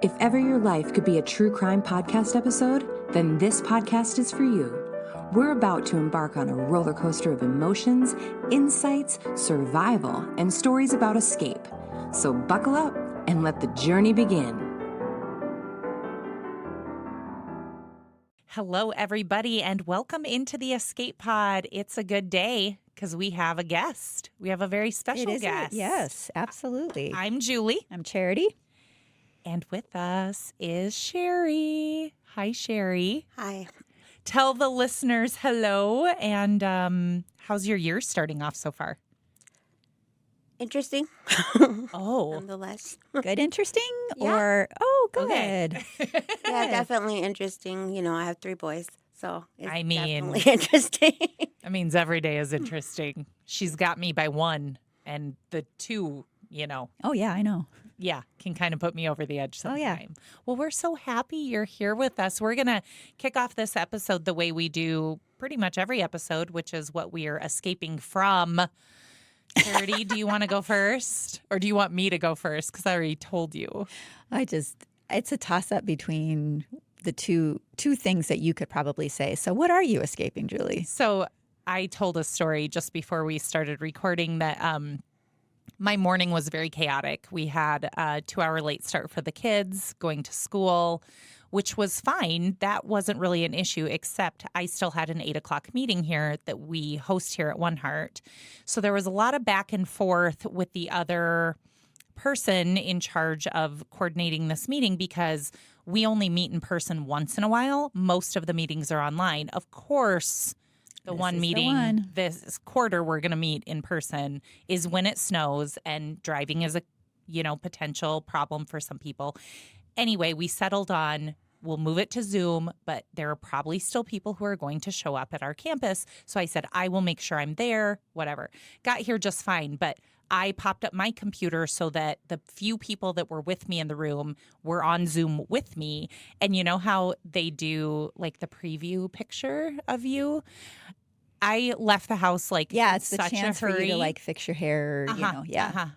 If ever your life could be a true crime podcast episode, then this podcast is for you. We're about to embark on a roller coaster of emotions, insights, survival, and stories about escape. So buckle up and let the journey begin. Hello, everybody, and welcome into the Escape Pod. It's a good day because we have a guest. We have a very special guest. Yes, absolutely. I'm Julie. I'm Charity. And with us is Chari. Hi, Chari. Hi. Tell the listeners hello, and how's your year starting off so far? Interesting. Oh. Nonetheless. Good, interesting? Yeah. Or, oh, good. Okay. Yeah, definitely interesting. You know, I have 3 boys, so it's definitely interesting. That means every day is interesting. She's got me by 1, and the 2, Oh, yeah, I know. yeah, can kind of put me over the edge sometime. Oh, yeah. Well, we're so happy you're here with us. We're going to kick off this episode the way we do pretty much every episode, which is what we are escaping from. Charity, do you want to go first? Or do you want me to go first? Because I already told you. It's a toss-up between the two things that you could probably say. So what are you escaping, Julie? So I told a story just before we started recording that my morning was very chaotic. We had a 2-hour late start for the kids going to school, which was fine. That wasn't really an issue, except I still had an 8 o'clock meeting here that we host here at OneHeart. So there was a lot of back and forth with the other person in charge of coordinating this meeting because we only meet in person once in a while. Most of the meetings are online. Of course, the one meeting this quarter we're going to meet in person is when it snows, and driving is a, potential problem for some people. Anyway, we settled on we'll move it to Zoom, but there are probably still people who are going to show up at our campus. So I said, I will make sure I'm there, whatever. Got here just fine, but I popped up my computer so that the few people that were with me in the room were on Zoom with me. And you know how they do like the preview picture of you? I left the house it's the such chance a for hurry. you to fix your hair, Yeah.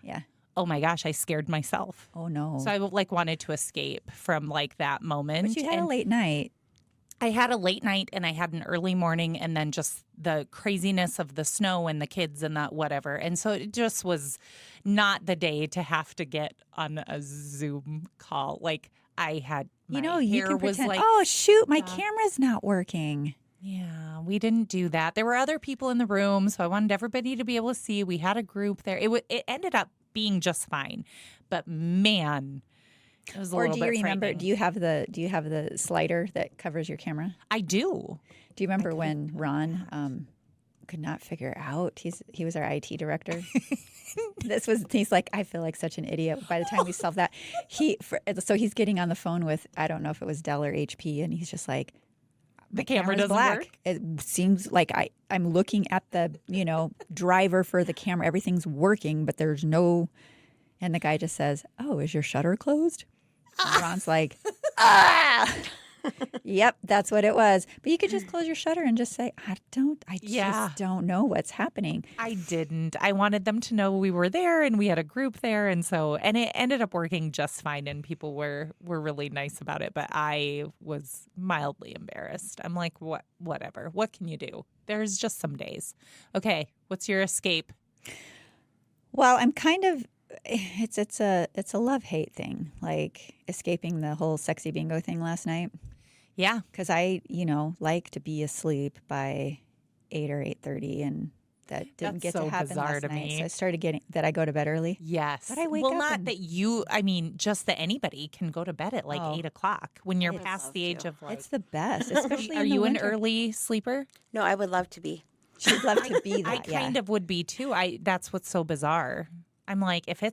Oh my gosh, I scared myself. Oh no. So I wanted to escape from that moment. But you had a late night. I had a late night and I had an early morning, and then just the craziness of the snow and the kids and that whatever. And so it just was not the day to have to get on a Zoom call. I had my you hair can was pretend, oh shoot, my camera's not working. Yeah, we didn't do that. There were other people in the room, so I wanted everybody to be able to see. We had a group there. It ended up being just fine. But man, it was a little bit frightening. Do you have the slider that covers your camera? I do. Do you remember when Ron could not figure out? He was our IT director. He's like, I feel like such an idiot. By the time we solved that, so he's getting on the phone with, I don't know if it was Dell or HP, and he's just like, the camera doesn't work. It seems like I'm looking at the driver for the camera. Everything's working, but there's no. And the guy just says, "Oh, is your shutter closed?" And Ron's like, "Ah." Yep, that's what it was. But you could just close your shutter and just say, I just don't know what's happening. I didn't. I wanted them to know we were there and we had a group there. And it ended up working just fine. And people were really nice about it. But I was mildly embarrassed. I'm like, whatever. What can you do? There's just some days. Okay, what's your escape? Well, I'm kind of, it's a love-hate thing, like escaping the whole sexy bingo thing last night. Yeah. Because I, like to be asleep by 8 or 8:30, and that didn't get to happen last night. Me. So I started getting that I go to bed early. Yes. But I wake up. Well, not that you, just that anybody can go to bed at 8 o'clock when you're past the age of It's the best, especially Are in the you winter. an early sleeper? No, I would love to be. She'd love to be that. I kind of would be too. That's what's so bizarre. I'm like, if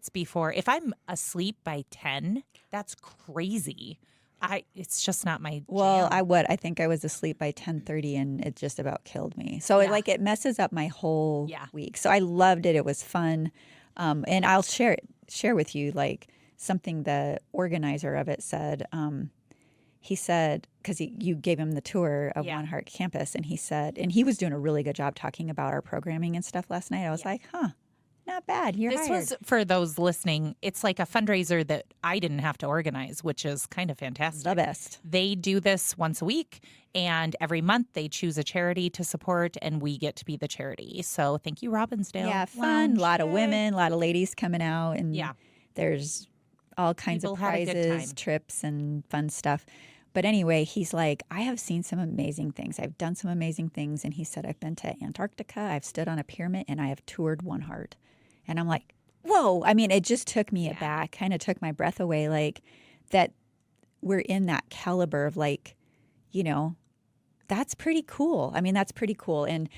I'm asleep by 10, that's crazy. It's just not my jam. Well, I think I was asleep by 10:30, and it just about killed me. So it messes up my whole week. So I loved it. It was fun. And I'll share with you something the organizer of it said. He said, because you gave him the tour of OneHeart campus, and he said, and he was doing a really good job talking about our programming and stuff last night. I was like, huh. not bad. You're This hired. was, for those listening, it's like a fundraiser that I didn't have to organize, which is kind of fantastic. The best. They do this once a week, and every month they choose a charity to support, and we get to be the charity. So thank you, Robbinsdale. Yeah, fun. A lot of women, a lot of ladies coming out, and Yeah. there's all kinds People of had a good prizes, time. trips, and fun stuff. But anyway, he's like, I have seen some amazing things. I've done some amazing things. And he said, I've been to Antarctica, I've stood on a pyramid, and I have toured OneHeart. And I'm like, whoa. I mean, it just took me aback, kind of took my breath away, like that we're in that caliber of like, you know, that's pretty cool. I mean, that's pretty cool. And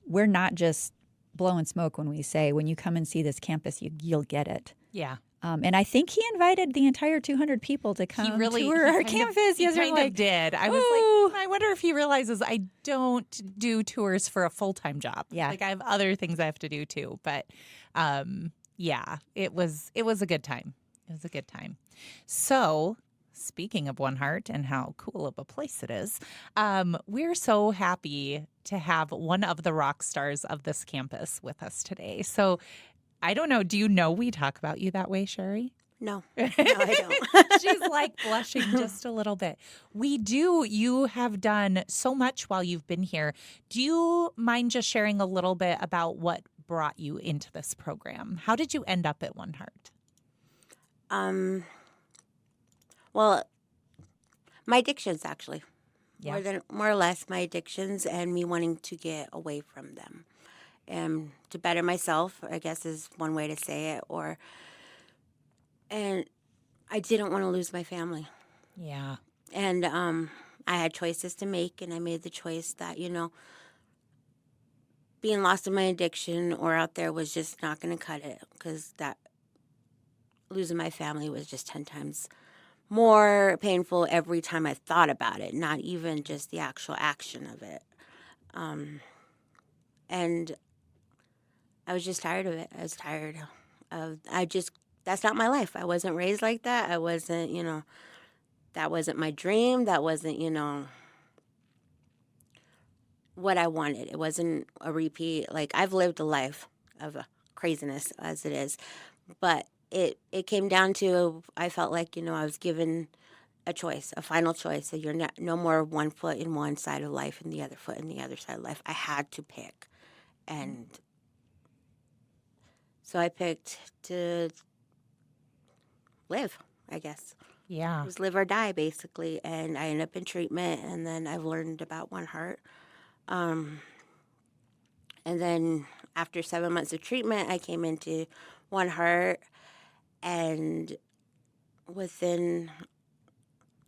we're not just blowing smoke when we say, when you come and see this campus, you'll get it. Yeah. And I think he invited the entire 200 people to come tour our campus. He kind of did. I was like, I wonder if he realizes I don't do tours for a full-time job. Yeah. Like I have other things I have to do too. But yeah, it was a good time. It was a good time. So speaking of OneHeart and how cool of a place it is, we're so happy to have one of the rock stars of this campus with us today. So I don't know. Do you know we talk about you that way, Chari? No, I don't. She's like blushing just a little bit. We do. You have done so much while you've been here. Do you mind just sharing a little bit about what brought you into this program? How did you end up at OneHeart? Well, my addictions actually. Yeah. More or less my addictions and me wanting to get away from them. To better myself, I guess is one way to say it. And I didn't want to lose my family. Yeah. And I had choices to make, and I made the choice that, being lost in my addiction or out there was just not going to cut it, because that losing my family was just 10 times more painful every time I thought about it, not even just the actual action of it. And I was just tired of it. I was tired of, that's not my life. I wasn't raised like that. I wasn't, that wasn't my dream. That wasn't, what I wanted. It wasn't a repeat. Like, I've lived a life of craziness as it is. But it came down to, I felt like, I was given a choice, a final choice. So you're not, no more one foot in one side of life and the other foot in the other side of life. I had to pick. And so I picked to live, I guess. Yeah. It was live or die, basically. And I ended up in treatment, and then I've learned about OneHeart. And then after 7 months of treatment, I came into OneHeart, and within,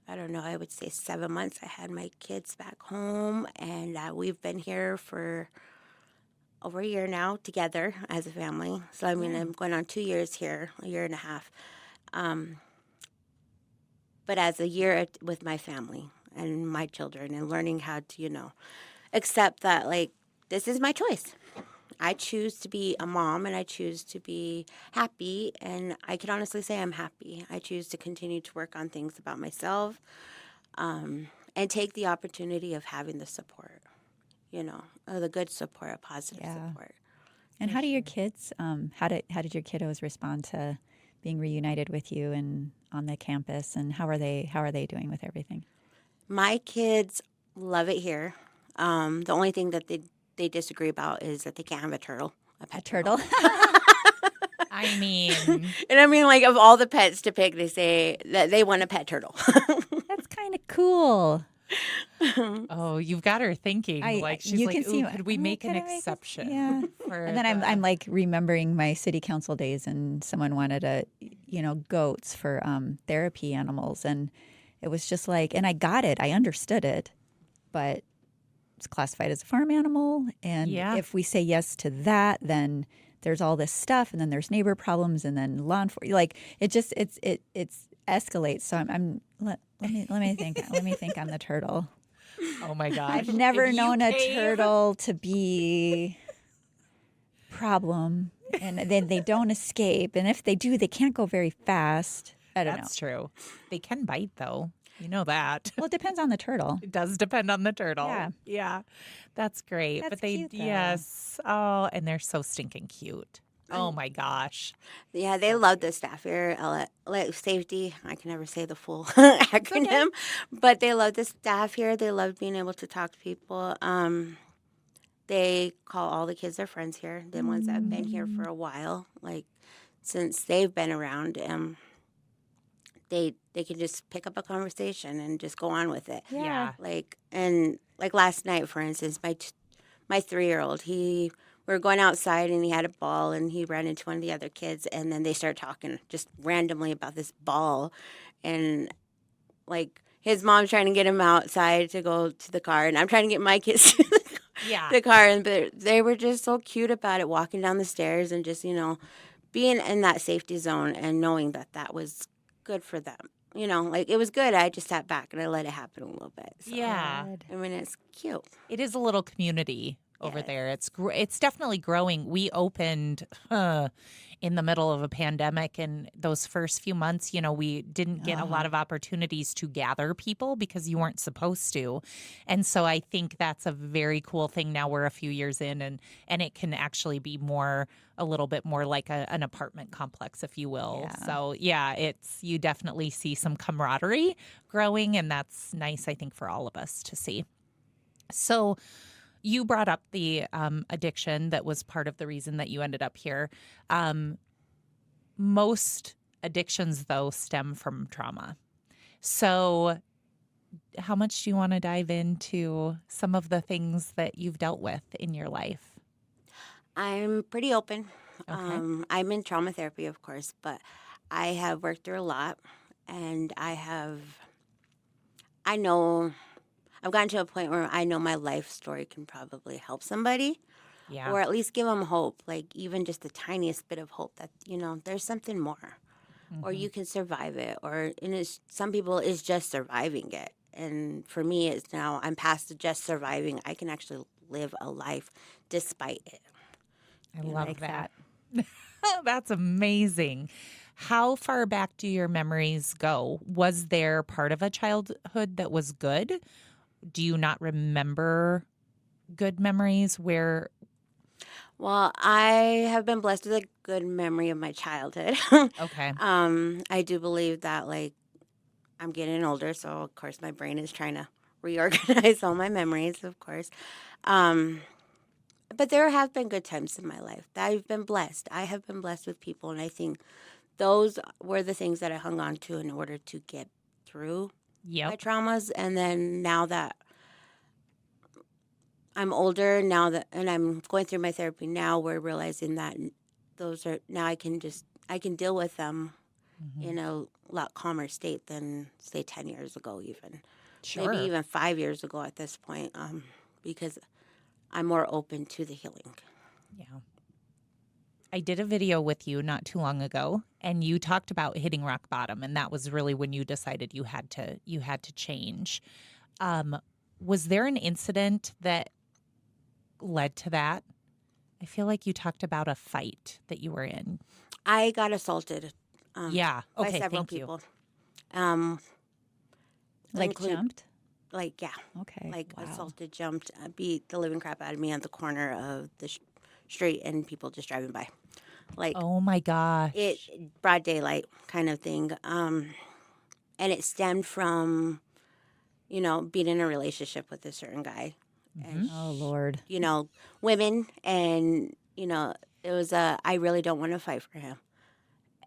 I don't know, I would say 7 months, I had my kids back home, and we've been here for over a year now together as a family. So, I mean, I'm going on 2 years here, a year and a half. But as a year with my family and my children, and learning how to, accept that, like, this is my choice. I choose to be a mom, and I choose to be happy, and I can honestly say I'm happy. I choose to continue to work on things about myself, and take the opportunity of having the support, the good support, positive support. And how do your kids, how did your kiddos respond to being reunited with you and on the campus, and how are they doing with everything? My kids love it here. The only thing that they disagree about is that they can't have a turtle. A pet turtle. I mean. And I mean, like, of all the pets to pick, they say that they want a pet turtle. That's kind of cool. Oh, you've got her thinking. She's you like, can see, could we make an exception? Yeah. And then I'm like remembering my city council days, and someone wanted goats for therapy animals, and it was just like, and I got it, I understood it, but it's classified as a farm animal, and if we say yes to that, then there's all this stuff, and then there's neighbor problems, and then law enforcement. Like, it escalates. So let me think on the turtle. Oh my gosh! I've never known a turtle to be problem, and then they don't escape, and if they do, they can't go very fast. I don't know. That's true. They can bite, though. You know that. Well, it depends on the turtle. It does depend on the turtle. Yeah. That's great. That's but they, cute, though. yes. Oh, and they're so stinking cute. Oh my gosh. Yeah, they love the staff here. Like safety, I can never say the full acronym, but they love the staff here. They love being able to talk to people. They call all the kids their friends here, the ones that have been here for a while, like since they've been around. They can just pick up a conversation and just go on with it. Yeah. Like last night, for instance, my 3-year-old, we were going outside and he had a ball and he ran into one of the other kids and then they started talking just randomly about this ball, and like his mom's trying to get him outside to go to the car, and I'm trying to get my kids to Yeah. the car, and they were just so cute about it, walking down the stairs and just being in that safety zone and knowing that was good for them. Like it was good. I just sat back and I let it happen a little bit. So, Yeah. I mean, it's cute. It is a little community over Yes. there. It's definitely growing. We opened in the middle of a pandemic, and those first few months, we didn't get a lot of opportunities to gather people because you weren't supposed to. And so I think that's a very cool thing. Now we're a few years in, and it can actually be a little bit more like an apartment complex, if you will. Yeah. So yeah, you definitely see some camaraderie growing, and that's nice, I think, for all of us to see. So you brought up the addiction that was part of the reason that you ended up here. Most addictions, though, stem from trauma. So how much do you want to dive into some of the things that you've dealt with in your life? I'm pretty open. Okay. I'm in trauma therapy, of course, but I have worked through a lot, and I know I've gotten to a point where I know my life story can probably help somebody, Yeah. or at least give them hope, like even just the tiniest bit of hope that there's something more, or you can survive it, some people it's just surviving it, and for me it's now I'm past the just surviving. I can actually live a life despite it. I love like that. That's amazing. How far back do your memories go? Was there part of a childhood that was good? Do you not remember good memories where? Well, I have been blessed with a good memory of my childhood. Okay. I do believe that, like, I'm getting older, so of course my brain is trying to reorganize all my memories, of course. But there have been good times in my life. I've been blessed. I have been blessed with people, and I think those were the things that I hung on to in order to get through my Yep. traumas. And then now that I'm older, and I'm going through my therapy now, we're realizing that those are now I can deal with them in a lot calmer state than say 10 years ago, even Sure. maybe even 5 years ago at this point, because I'm more open to the healing. Yeah. I did a video with you not too long ago, and you talked about hitting rock bottom, and that was really when you decided you had to change. Was there an incident that led to that? I feel like you talked about a fight that you were in. I got assaulted. Yeah. By Okay. several Thank you. people. Like Include- jumped? Like, yeah. Okay. Like wow. assaulted, jumped, beat the living crap out of me on the corner of the street, and people just driving by. Like, Oh my gosh. it broad daylight kind of thing. And it stemmed from, being in a relationship with a certain guy. And, Oh, Lord. women, and, it was I really don't want to fight for him.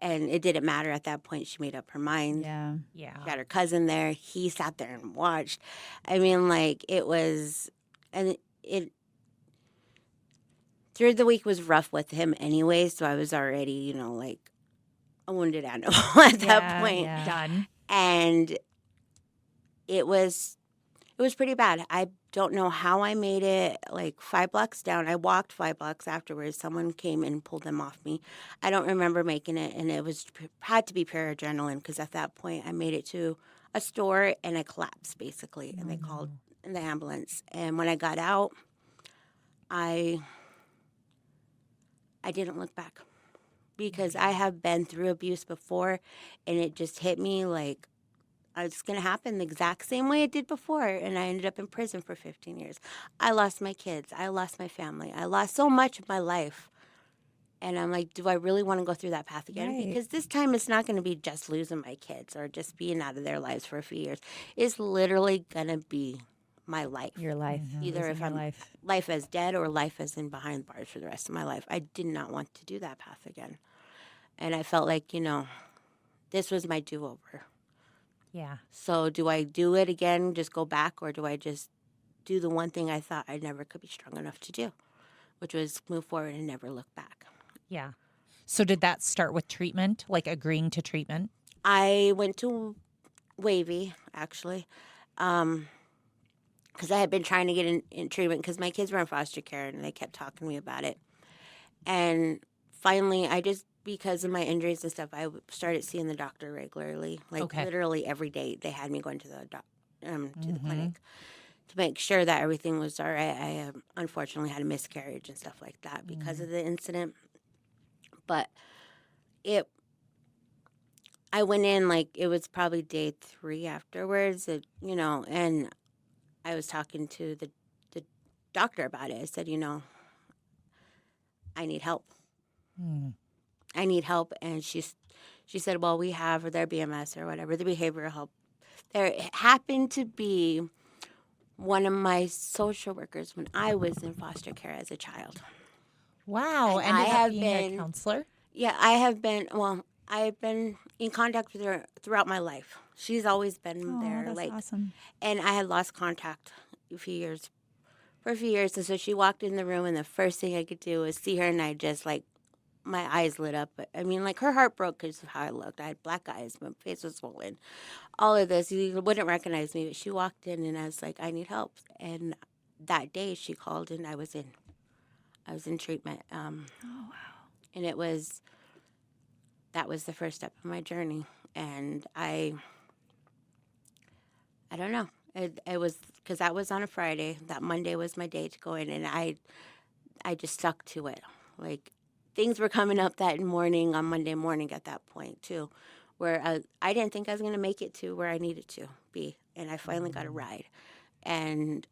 And it didn't matter at that point. She made up her mind. Yeah. Yeah. She got her cousin there. He sat there and watched. I mean, like, it was, and it, through the week was rough with him anyway. So I was already, like a wounded animal at that point. Yeah. Done. And it was pretty bad. I don't know how I made it like 5 blocks down. I walked 5 blocks afterwards. Someone came and pulled them off me. I don't remember making it, and it had to be pure adrenaline because at that point I made it to a store and I collapsed basically, and they called in the ambulance. And when I got out, I didn't look back because I have been through abuse before, and it just hit me like it's going to happen the exact same way it did before. And I ended up in prison for 15 years. I lost my kids. I lost my family. I lost so much of my life And I'm like, do I really want to go through that path again? Right. Because this time it's not going to be just losing my kids or just being out of their lives for a few years. It's literally going to be my life. Your life. Either Losing if your I'm life. as dead or life as in behind bars for the rest of my life. I did not want to do that path again. And I felt like, this was my do-over. Yeah. So do I do it again, just go back, or do I just do the one thing I thought I never could be strong enough to do, which was move forward and never look back? Yeah. So did that start with treatment, like agreeing to treatment? I went to Wavy, actually, because I had been trying to get in treatment because my kids were in foster care and they kept talking to me about it. And finally, because of my injuries and stuff, I started seeing the doctor regularly, like literally every day. They had me going to the clinic to make sure that everything was all right. I unfortunately had a miscarriage and stuff like that because of the incident. But I went in like it was probably day 3 afterwards, and I was talking to the doctor about it. I said, I need help. I need help. And she said, well, we have their BMS or whatever, the behavioral help. There happened to be one of my social workers when I was in foster care as a child. Wow. And Ended I up have being been- a counselor? Yeah, I've been in contact with her throughout my life. She's always been Oh, there. that's awesome. And I had lost contact for a few years. And so she walked in the room, and the first thing I could do was see her, and I just, my eyes lit up. I mean, her heart broke because of how I looked. I had black eyes. My face was swollen. All of this. You wouldn't recognize me. But she walked in, and I was like, I need help. And that day she called, and I was in treatment. Oh, wow. And that was the first step of my journey. And I don't know. It was because that was on a Friday. That Monday was my day to go in, and I just stuck to it. Like, things were coming up that morning, on Monday morning at that point, too, where I didn't think I was going to make it to where I needed to be. And I finally got a ride. And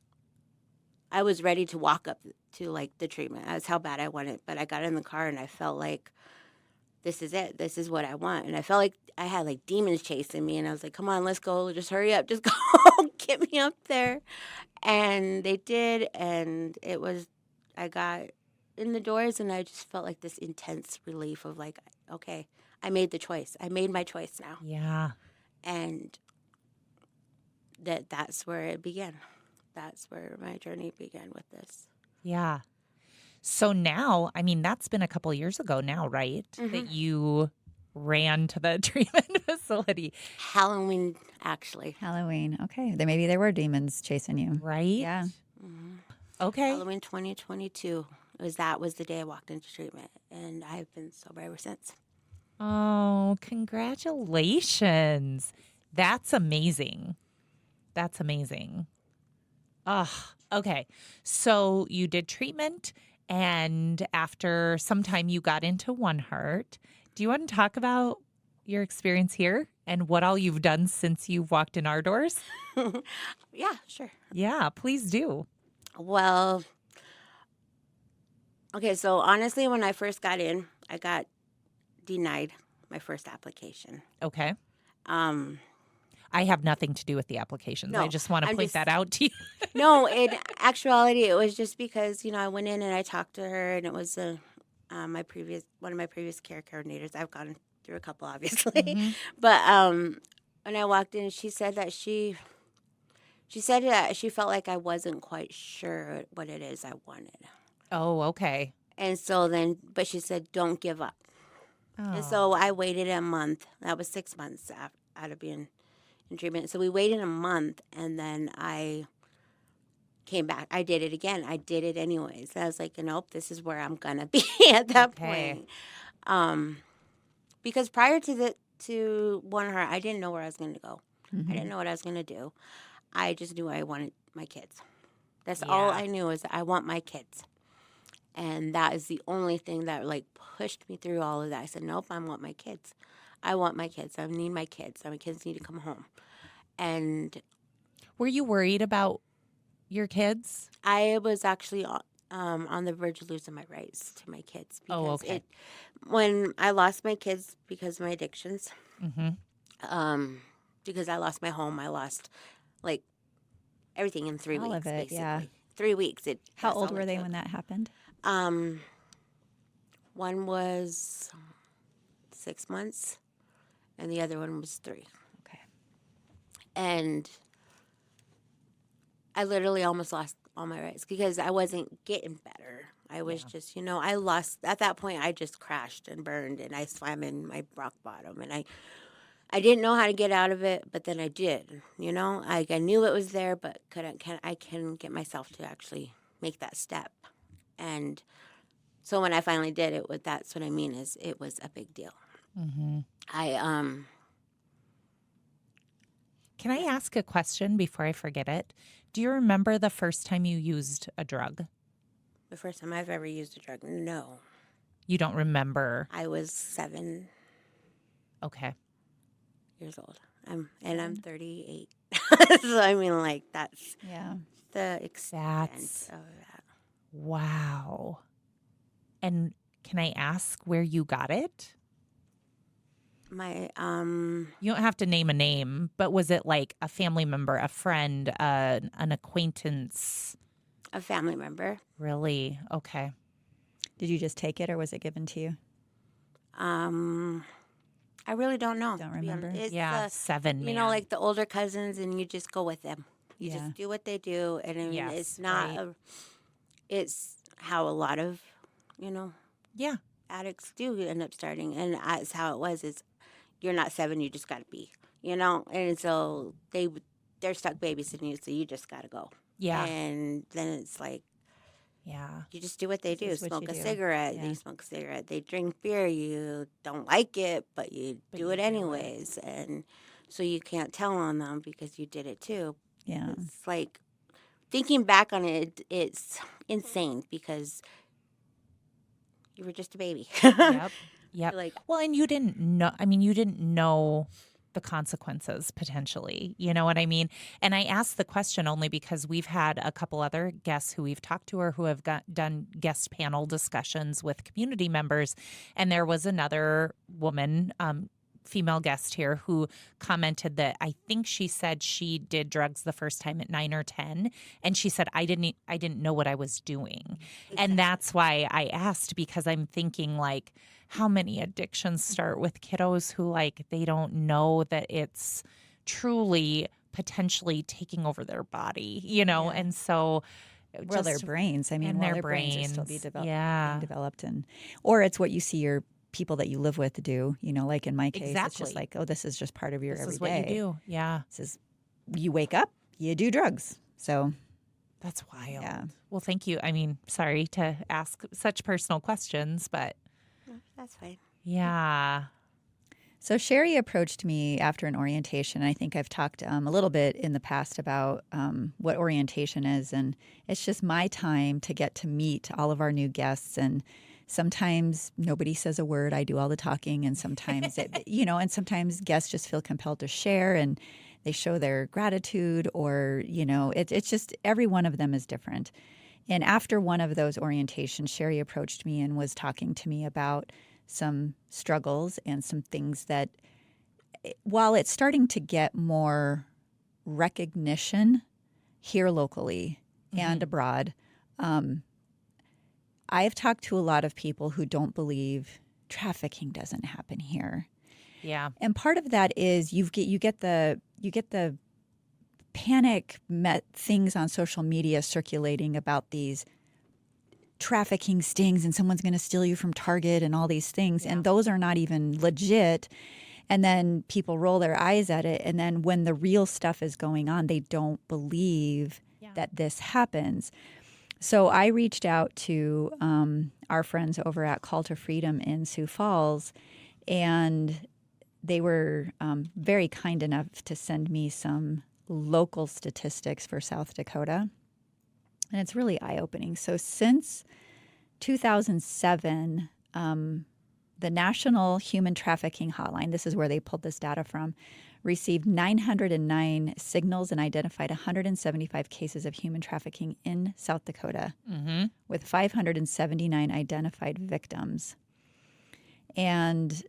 I was ready to walk up to, the treatment. That's how bad I wanted. But I got in the car, and I felt like, this is it. This is what I want. And I felt like I had, demons chasing me. And I was like, come on, let's go. Just hurry up. Just go. Get me up there. And they did. And I got in the doors, and I just felt like this intense relief of okay, I made the choice. I made my choice now. Yeah. And that's where it began. That's where my journey began with this. Yeah. So now, I mean, that's been a couple years ago now, right? That you ran to the treatment facility. Halloween, actually. Halloween. Okay. Then maybe there were demons chasing you. Right? Yeah. Okay. Halloween 2022. That was the day I walked into treatment, and I've been sober ever since. Oh, congratulations. That's amazing. That's amazing. Okay. So you did treatment, and after some time you got into OneHeart. Do you want to talk about your experience here and what all you've done since you've walked in our doors? Yeah, sure. Yeah, please do. Well, okay, so honestly, when I first got in, I got denied my first application. Okay. Um, I have nothing to do with the applications. No, I just want to point that out to you. No, in actuality, it was just because I went in and I talked to her, and it was one of my previous care coordinators. I've gone through a couple, obviously, but when I walked in, she said that she said that she felt like I wasn't quite sure what it is I wanted. Oh, okay. And so but she said, don't give up. Oh. And so I waited a month. That was 6 months out of being in treatment. So we waited a month, and then I came back. I did it again. I did it anyways. I was like, nope, this is where I'm going to be at that point. Because prior to OneHeart, I didn't know where I was going to go. I didn't know what I was going to do. I just knew I wanted my kids. That's all I knew, is that I want my kids. And that is the only thing that pushed me through all of that. I said, nope, I want my kids. I want my kids. I need my kids. My kids need to come home. And were you worried about your kids? I was actually on the verge of losing my rights to my kids. Oh, okay. When I lost my kids because of my addictions, Mm-hmm. because I lost my home, I lost like everything in 3 All weeks, of it, basically. yeah. 3 weeks. How That's old all were it they took. when that happened? One was 6 months, and the other one was 3. Okay. And I literally almost lost all my rights because I wasn't getting better. I was just, I lost, at that point, I just crashed and burned, and I swam in my rock bottom, and I didn't know how to get out of it, but then I did, I knew it was there, but I couldn't get myself to actually make that step. And so when I finally did it, that's what I mean is it was a big deal. Mm-hmm. Can I ask a question before I forget it? Do you remember the first time you used a drug? The first time I've ever used a drug, no. You don't remember? I was 7 Okay. years old. I'm 38. So I mean, like, that's the extent of that. Wow. And can I ask where you got it? My You don't have to name a name, but was it like a family member, a friend, an acquaintance? a family member. Really? Okay. Did you just take it, or was it given to you? I really don't know. Don't to be honest. remember? It's 7, man. like the older cousins, and you just go with them. You Yeah. just do what they do, and I mean, Yes, it's not. right. It's how a lot of, Yeah. addicts do end up starting, and that's how it was. Is you're not 7, you just got to be, and so they're stuck babysitting you, so you just got to go. Yeah. And then it's like, Yeah. you just do what they do. is what Smoke you a do. cigarette. Yeah. They smoke a cigarette. They drink beer. You don't like it, but you do it anyways. And so you can't tell on them because you did it too. Yeah. It's like, thinking back on it, it's insane because you were just a baby. Yep. Yep. Like, Well, and you didn't know, you didn't know the consequences potentially. You know what I mean? And I asked the question only because we've had a couple other guests who we've talked to or who have done guest panel discussions with community members. And there was another woman, female guest here, who commented that I think she said she did drugs the first time at 9 or 10, and she said I didn't know what I was doing. And that's why I asked, because I'm thinking, like, how many addictions start with kiddos who, like, they don't know that it's truly potentially taking over their body, and so Well, their brains. I mean, and well, their their brains are still brains. being developed, or it's what you see your people that you live with do. Like in my case, it's just Exactly. like, oh, this is just part of your This is everyday. what you do. Yeah. This is, you wake up, you do drugs. So That's wild. Yeah. Well, thank you. I mean, sorry to ask such personal questions, but that's fine. yeah. So Chari approached me after an orientation. I think I've talked a little bit in the past about what orientation is, and it's just my time to get to meet all of our new guests. And sometimes nobody says a word. I do all the talking, and sometimes and sometimes guests just feel compelled to share, and they show their gratitude, or it's just every one of them is different. And after one of those orientations, Chari approached me and was talking to me about some struggles and some things that, while it's starting to get more recognition here locally and abroad, I've talked to a lot of people who don't believe trafficking doesn't happen here. Yeah. And part of that is you get the panic things on social media circulating about these trafficking stings and someone's going to steal you from Target and all these things. And those are not even legit. And then people roll their eyes at it. And then when the real stuff is going on, they don't believe that this happens. So I reached out to our friends over at Call to Freedom in Sioux Falls, and they were very kind enough to send me some local statistics for South Dakota. And it's really eye-opening. So since 2007, the National Human Trafficking Hotline, this is where they pulled this data from, received 909 signals and identified 175 cases of human trafficking in South Dakota, with 579 identified victims. And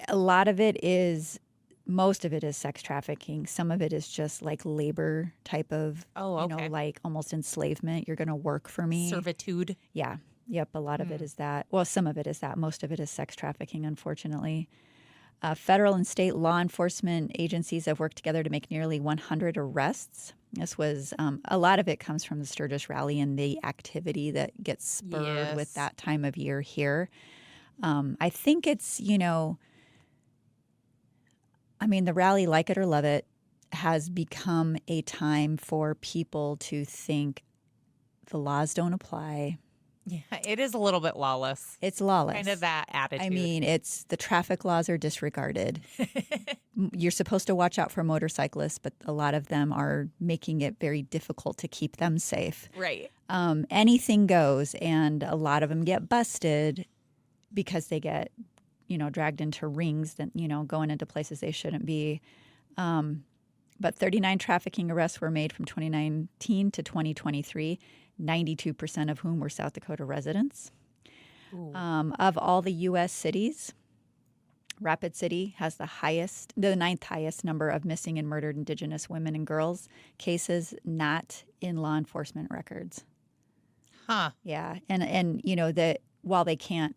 a lot of it is, most of it is sex trafficking. Some of it is just like labor type of, like almost enslavement. You're going to work for me. Servitude. Yeah. Yep. A lot of it is that. Well, some of it is that. Most of it is sex trafficking, unfortunately. Federal and state law enforcement agencies have worked together to make nearly 100 arrests. This was, a lot of it comes from the Sturgis Rally and the activity that gets spurred with that time of year here. I think it's, the rally, like it or love it, has become a time for people to think the laws don't apply. Yeah, it is a little bit lawless. It's lawless. Kind of that attitude. It's the traffic laws are disregarded. You're supposed to watch out for motorcyclists, but a lot of them are making it very difficult to keep them safe. Right. Anything goes, and a lot of them get busted because they get, dragged into rings that, going into places they shouldn't be. But 39 trafficking arrests were made from 2019 to 2023. 92% of whom were South Dakota residents. Of all the U.S. cities, Rapid City has the ninth highest number of missing and murdered Indigenous women and girls cases not in law enforcement records. Huh. Yeah, and that while they can't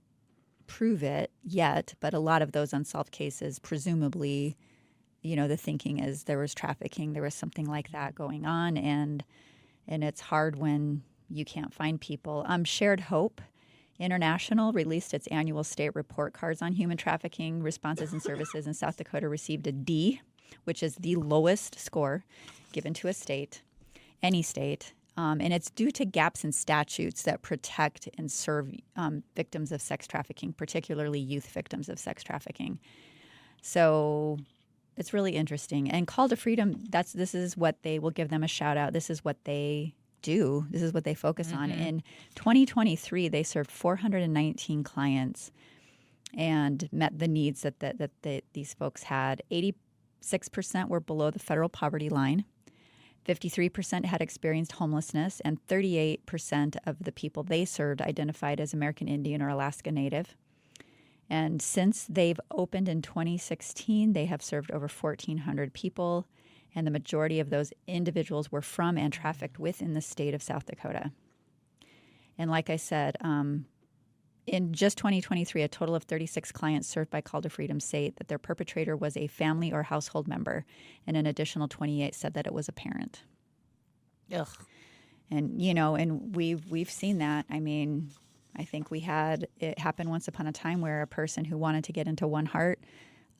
prove it yet, but a lot of those unsolved cases, presumably, the thinking is there was trafficking, there was something like that going on, and it's hard when you can't find people. Shared Hope International released its annual state report cards on human trafficking responses and services, and South Dakota received a D, which is the lowest score given to a state, any state. And it's due to gaps in statutes that protect and serve victims of sex trafficking, particularly youth victims of sex trafficking. So it's really interesting. And Call to Freedom, this is what they will give them a shout out. This is what they do. This is what they focus on. In 2023, they served 419 clients and met the needs that these folks had. 86% were below the federal poverty line. 53% had experienced homelessness, and 38% of the people they served identified as American Indian or Alaska Native. And since they've opened in 2016, they have served over 1,400 people, and the majority of those individuals were from and trafficked within the state of South Dakota. And like I said, in just 2023, a total of 36 clients served by Call to Freedom say that their perpetrator was a family or household member, and an additional 28 said that it was a parent. Ugh. And, and we've seen that. I think we had it happen once upon a time where a person who wanted to get into OneHeart,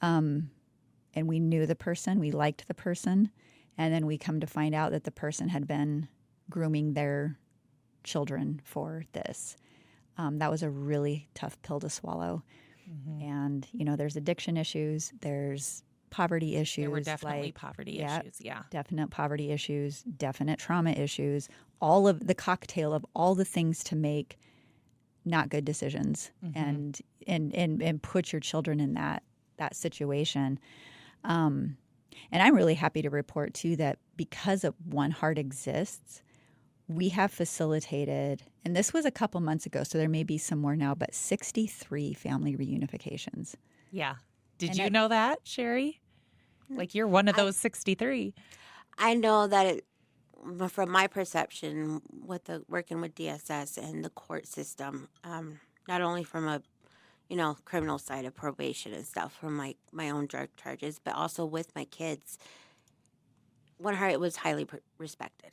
and we knew the person, we liked the person, and then we come to find out that the person had been grooming their children for this. That was a really tough pill to swallow. And, there's addiction issues, there's poverty issues. There were definitely poverty issues, yeah. Definite poverty issues, definite trauma issues, all of the cocktail of all the things to make not good decisions and put your children in that situation. And I'm really happy to report, too, that because of OneHeart exists, we have facilitated, and this was a couple months ago, so there may be some more now, but 63 family reunifications. Yeah. Did you know that, Chari? Like, you're one of those 63. I know that from my perception with working with DSS and the court system, not only from a criminal side of probation and stuff, from my own drug charges, but also with my kids, OneHeart was highly respected.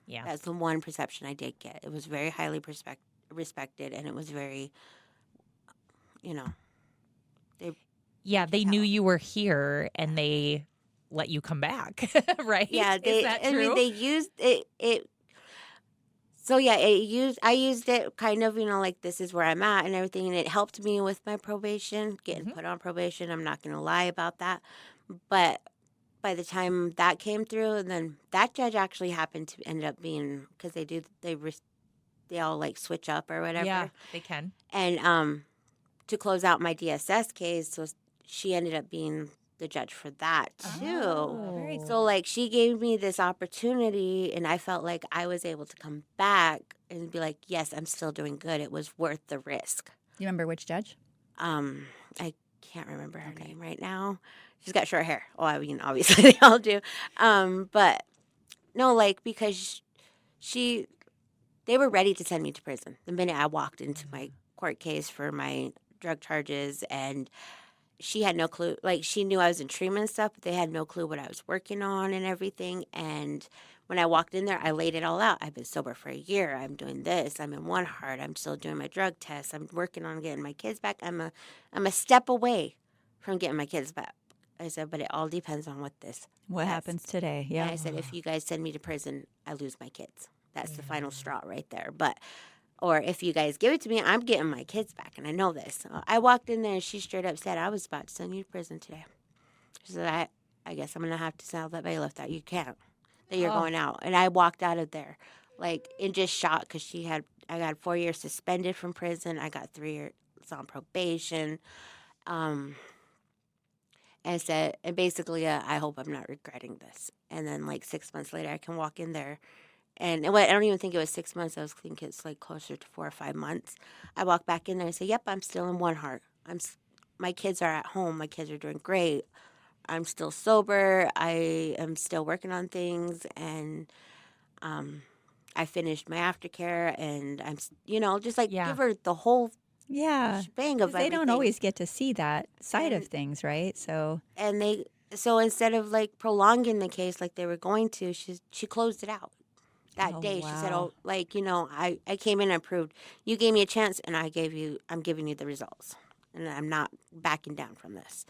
Yeah. That's the one perception I did get. It was very highly respected, and it was very, they knew you were here, and they let you come back, right? Yeah, is that true? they used it. So yeah, I used it kind of, like this is where I'm at and everything, and it helped me with my probation, getting put on probation. I'm not going to lie about that, but by the time that came through, and then that judge actually happened to end up being, because they all like switch up or whatever. Yeah, they can. And to close out my DSS case, so she ended up being the judge for that too. Very So like she gave me this opportunity, and I felt like I was able to come back and be like, yes, I'm still doing good. It was worth the risk. You remember which judge? I can't remember her name right now. She's got short hair. Oh, I mean, obviously they all do. But no, like because they were ready to send me to prison the minute I walked into my court case for my drug charges, and she had no clue. Like she knew I was in treatment and stuff, but they had no clue what I was working on and everything. And when I walked in there, I laid it all out. I've been sober for a year. I'm doing this. I'm in OneHeart. I'm still doing my drug tests. I'm working on getting my kids back. I'm a step away from getting my kids back. I said, but it all depends on what happens today. Yeah. And I said, if you guys send me to prison, I lose my kids. That's the final straw right there. But, or if you guys give it to me, I'm getting my kids back. And I know this. So I walked in there and she straight up said, I was about to send you to prison today. She said, I guess I'm going to have to tell that bailiff that you can't, that you're going out. And I walked out of there like in just shock because I got 4 years suspended from prison. I got 3 years on probation. And said, and basically, I hope I'm not regretting this. And then, like 6 months later, I can walk in there, and I don't even think it was 6 months. I was thinking it's like closer to 4 or 5 months. I walk back in there and say, "Yep, I'm still in OneHeart. My kids are at home. My kids are doing great. I'm still sober. I am still working on things, and I finished my aftercare, and I'm, just like give her the whole." Yeah. Shebang of They don't everything. always get to see that side of things, right? So So instead of like prolonging the case like they were going to, she closed it out that day. She said, wow. "Oh, like I came in and proved you gave me a chance, and I'm giving you the results, and I'm not backing down from this."